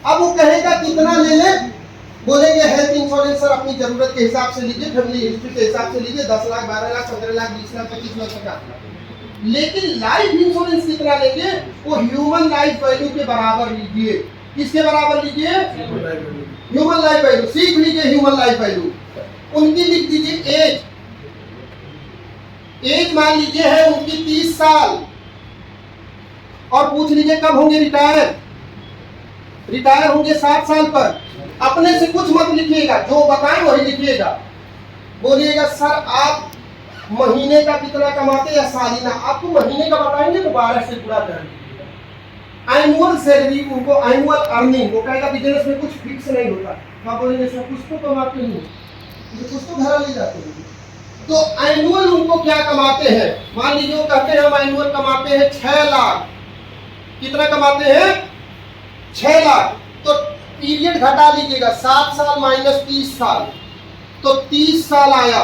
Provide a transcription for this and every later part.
अब वो कहेगा कितना ले ले, बोलेंगे हेल्थ इंश्योरेंस सर अपनी जरूरत के हिसाब से लीजिए, फैमिली हिस्ट्री के हिसाब से लीजिए, 10 लाख 12 लाख 15 लाख 20 लाख 25 लाख 50 लाख। लेकिन लाइफ इंश्योरेंस कितना लेंगे, वो ह्यूमन लाइफ वैल्यू के बराबर लीजिए। किसके बराबर लीजिए? Human life value. सीख लीजिए ह्यूमन लाइफ वैल्यू। उनकी लिख दीजिए एज। एज मान लीजिए है उनकी 30 साल, और पूछ लीजिए कब होंगे रिटायर। रिटायर होंगे 60 साल पर। अपने से कुछ मत लिखिएगा, जो बताएं वही लिखिएगा। बोलिएगा सर आप महीने का कितना कमाते या सालाना, आपको महीने का बताएंगे तो 12 से पूरा कर दीजिएगा। एनुअल सैलरी, उनको एनुअल अर्निंग, वो कहेगा बिजनेस में कुछ फिक्स नहीं होता। आप बोलेंगे सर कुछ तो कमाते हैं, कुछ तो घर ले जाते हैं, तो एनुअल उनको क्या कमाते हैं। मान लीजिए वो कहते हैं हम एनुअल कमाते हैं 6 लाख। कितना कमाते हैं? 6 लाख। तो पीरियड घटा लीजिएगा, 7 साल माइनस 30 साल, तो 30 साल आया।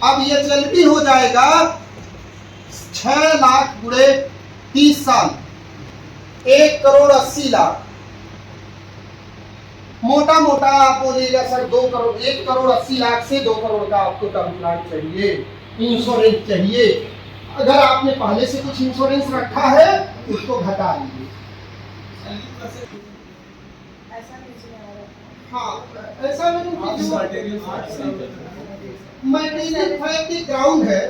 अब ये एचएलपी हो जाएगा 6 लाख गुणे 30 साल, 1 करोड़ 80 लाख। मोटा मोटा आप बोलिएगा सर 2 करोड़, 1 करोड़ 80 लाख से 2 करोड़ का आपको टर्म प्लान चाहिए, इंश्योरेंस चाहिए। अगर आपने पहले से कुछ इंश्योरेंस रखा है उसको घटा लीजिए। हाँ, ऐसा मटेरियल फैक्ट एक ग्राउंड है।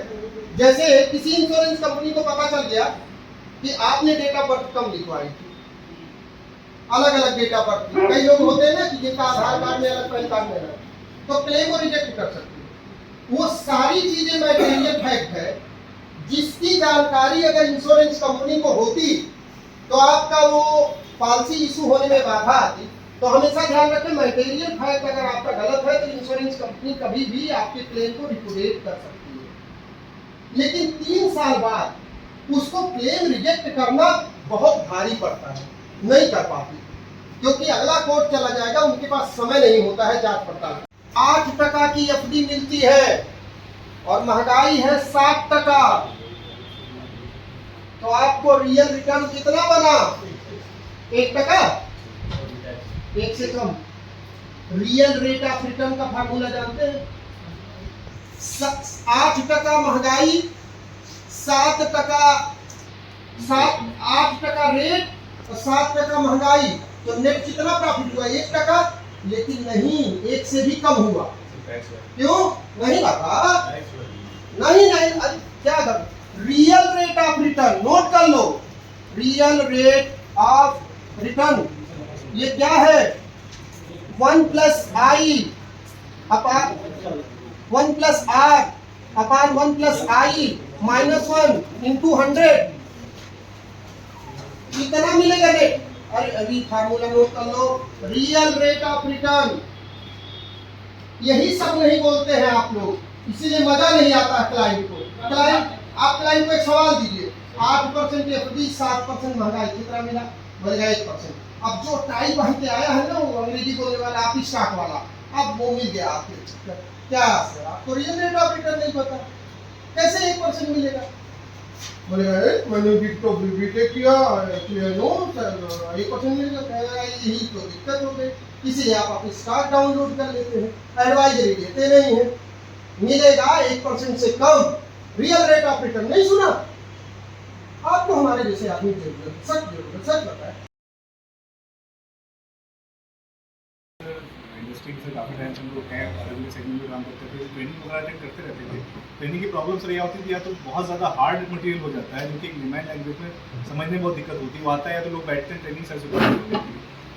जैसे किसी इंश्योरेंस कंपनी को पता चल गया कि आपने डेट ऑफ बर्थ कम लिखवाई थी, अलग अलग डेट ऑफ बर्थ। कई लोग होते हैं ना कि जिनका आधार कार्ड में अलग, पैन कार्ड में अलग, तो क्लेम को रिजेक्ट कर सकते हैं। वो सारी चीजें मटेरियल फैक्ट है, जिसकी जानकारी अगर इंश्योरेंस कंपनी को होती तो आपका वो पॉलिसी इशू होने में बाधा आती। तो हमेशा ध्यान रखें, मटेरियल फैक्ट अगर आपका गलत है तो इंश्योरेंस कंपनी कभी भी आपके क्लेम को रिपोर्ट कर सकती है। लेकिन 3 साल बाद उसको क्लेम रिजेक्ट करना बहुत भारी पड़ता है, नहीं कर पाती, क्योंकि अगला कोर्ट चला जाएगा, उनके पास समय नहीं होता है जांच पड़ताल। 8% की एफडी मिलती है और महंगाई है 60%, तो आपको रियल रिटर्न कितना बना? 1%, 1 से कम। रियल रेट ऑफ रिटर्न का फार्मूला जानते हैं? 8% महंगाई, 8% रेट और 7% महंगाई, तो नेट कितना प्रॉफिट हुआ? 1%। लेकिन नहीं, 1 से भी कम हुआ। क्यों नहीं बाबा? नहीं, क्या कर, real rate of return note कर लो। रियल रेट ऑफ रिटर्न ये क्या है? 1 plus I upon 1 plus R upon 1 plus I minus 1 into 100। कितना मिलेगा रेट? अरे अभी फार्मूला नोट कर लो। रियल रेट ऑफ रिटर्न, यही सब नहीं बोलते हैं आप लोग, इसीलिए मजा नहीं आता क्लाइंट को। आप क्लाइंट को एक सवाल दीजिए, 8% एफडी, 7% महंगाई, कितना मिला? बोलेगा 1%। अब जो टाई पहन के आया है ना, वो अंग्रेजी बोलने वाला, आप स्टॉक वाला, अब वो मिल गया आपके। क्या सर आपको रियल रेट ऑफ रिटर्न नहीं पता, कैसे 1% मिलेगा? बोलेगा मैंने बीटेक किया, नो सर 1% मिलेगा। यही तो दिक्कत हो गई, इसीलिए आप अपनी स्टॉक डाउनलोड कर लेते हैं, एडवाइजरी लेते नहीं है। मिलेगा 1% से कम रियल रेट ऑफ रिटर्न। नहीं सुना आपको? हमारे जैसे आदमी जरूरत, सच बताए। इंडस्ट्री से काफ़ी टाइम से हम लोग हैं, अलग सेगमेंट में काम करते थे, ट्रेनिंग वगैरह अटेंड करते रहते थे। ट्रेनिंग की प्रॉब्लम सर ये होती थी, या तो बहुत ज़्यादा हार्ड मटेरियल हो जाता है जो कि एक लेमैन लैंग्वेज में समझने में बहुत दिक्कत होती है, वो आता है या तो लोग बैठते हैं ट्रेनिंग सर से हो जाती है,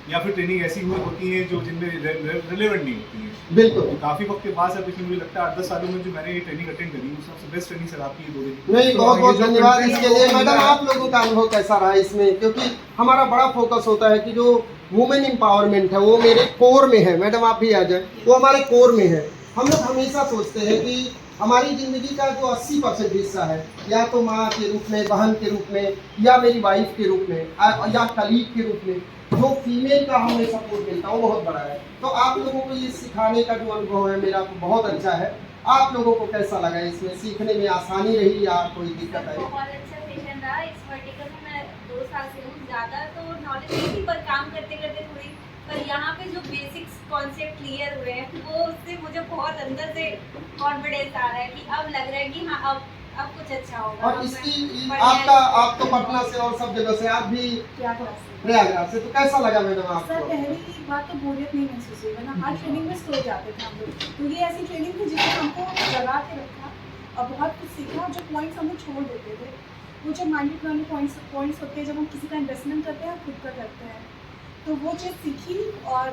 या फिर ट्रेनिंग ऐसी हुई होती है जो जिनमें रिलेवेंट नहीं होती है। बिल्कुल। तो काफ़ी वक्त के बाद सर, पिछले मुझे लगता है 8-10 सालों में जो मैंने ये ट्रेनिंग अटेंड करी, वो सबसे बेस्ट ट्रेनिंग सर आपकी 2 दिन। नहीं, बहुत बहुत धन्यवाद इसके लिए। मैडम आप लोगों का अनुभव कैसा रहा इसमें? क्योंकि हमारा बड़ा फोकस होता है कि जो वुमेन एम्पावरमेंट है वो मेरे कोर में है। मैडम आप भी आ जाए, वो हमारे कोर में है। हम लोग हमेशा सोचते हैं कि हमारी ज़िंदगी का जो 80% हिस्सा है, या तो माँ के रूप में, बहन के रूप में, या मेरी वाइफ के रूप में, या कलीग के रूप में, जो फीमेल का हमें सपोर्ट मिलता है वो बहुत बड़ा है। तो आप लोगों को ये सिखाने का जो अनुभव है मेरा बहुत अच्छा है। आप लोगों को कैसा लगा? इसमें सीखने में आसानी रही या कोई दिक्कत आई? बहुत अच्छा सेशन रहा। इस वर्टिकल में मैं 2 साल से हूँ, ज़्यादा तो नॉलेज नहीं थी, पर काम करते करते थोड़ी पर यहाँ पे जो बेसिक्स कॉन्सेप्ट क्लियर हुए हैं वो उससे मुझे बहुत अंदर से कॉन्फिडेंस आ रहा है कि अब लग रहा है कि हाँ अब कुछ अच्छा होगा। और अब इसकी मैं आप तो पटना से और सब जगह से, आप भी प्रयागराज से, तो कैसा लगा मैडम सर आपको? पहली बात तो बोरियत नहीं महसूस हुई, वरना हर ट्रेनिंग में सो जाते थे हम लोग। तो ये ऐसी ट्रेनिंग थी जिसने हमको जगा के रखा और बहुत कुछ सीखा। जो पॉइंट्स हम लोग छोड़ देते थे, वो जो माइंडेड वाले पॉइंट्स होते हैं, जब हम किसी का इन्वेस्टमेंट करते हैं खुद का करते हैं, तो वो चीज़ सीखी। और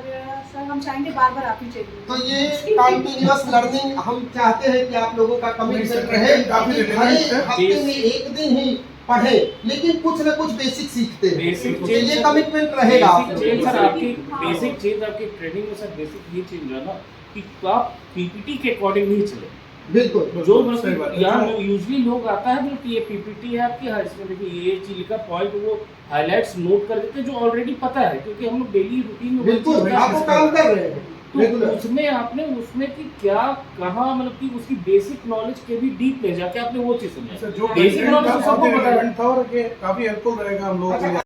सर हम चाहेंगे बार बार आप ही चाहिए। तो ये कंटिन्यूअस लर्निंग हम चाहते हैं कि आप लोगों का कमिटमेंट रहे, काफी हर हफ्ते में एक दिन ही पढ़े लेकिन कुछ न कुछ बेसिक सीखते हैं। बेसिक तो ये कमिटमेंट रहेगा आप बेसिक लोगों चेंज का। सर आपकी बेसिक चेंज आपकी ट्रेनिंग में सर बेसिक ये चेंज है ना कि आप पीपीटी के अकॉर्डिंग नहीं चले। बिल्कुल जो सही बात मतलब है। यहाँ यूजली लोग आता है बोल कि ये पीपीटी है आपकी, हाँ इसमें देखिए ये चीज लिखा पॉइंट, वो हाइलाइट्स नोट कर देते हैं जो ऑलरेडी पता है, क्योंकि हम लोग डेली रूटीन में वही बिल्कुल चीज़ आप वो काम कर रहे हैं तो रेगुलर। उसमें आपने उसमें की क्या कहाँ मतलब कि उसकी बेसिक नॉलेज के भी डीप में जाके आपने वो चीज समझा। सर जो बेसिक नॉलेज content सबको काफी पता है। relevant था और ये काफी हेल्पफुल रहेगा हम लोगों के लिए।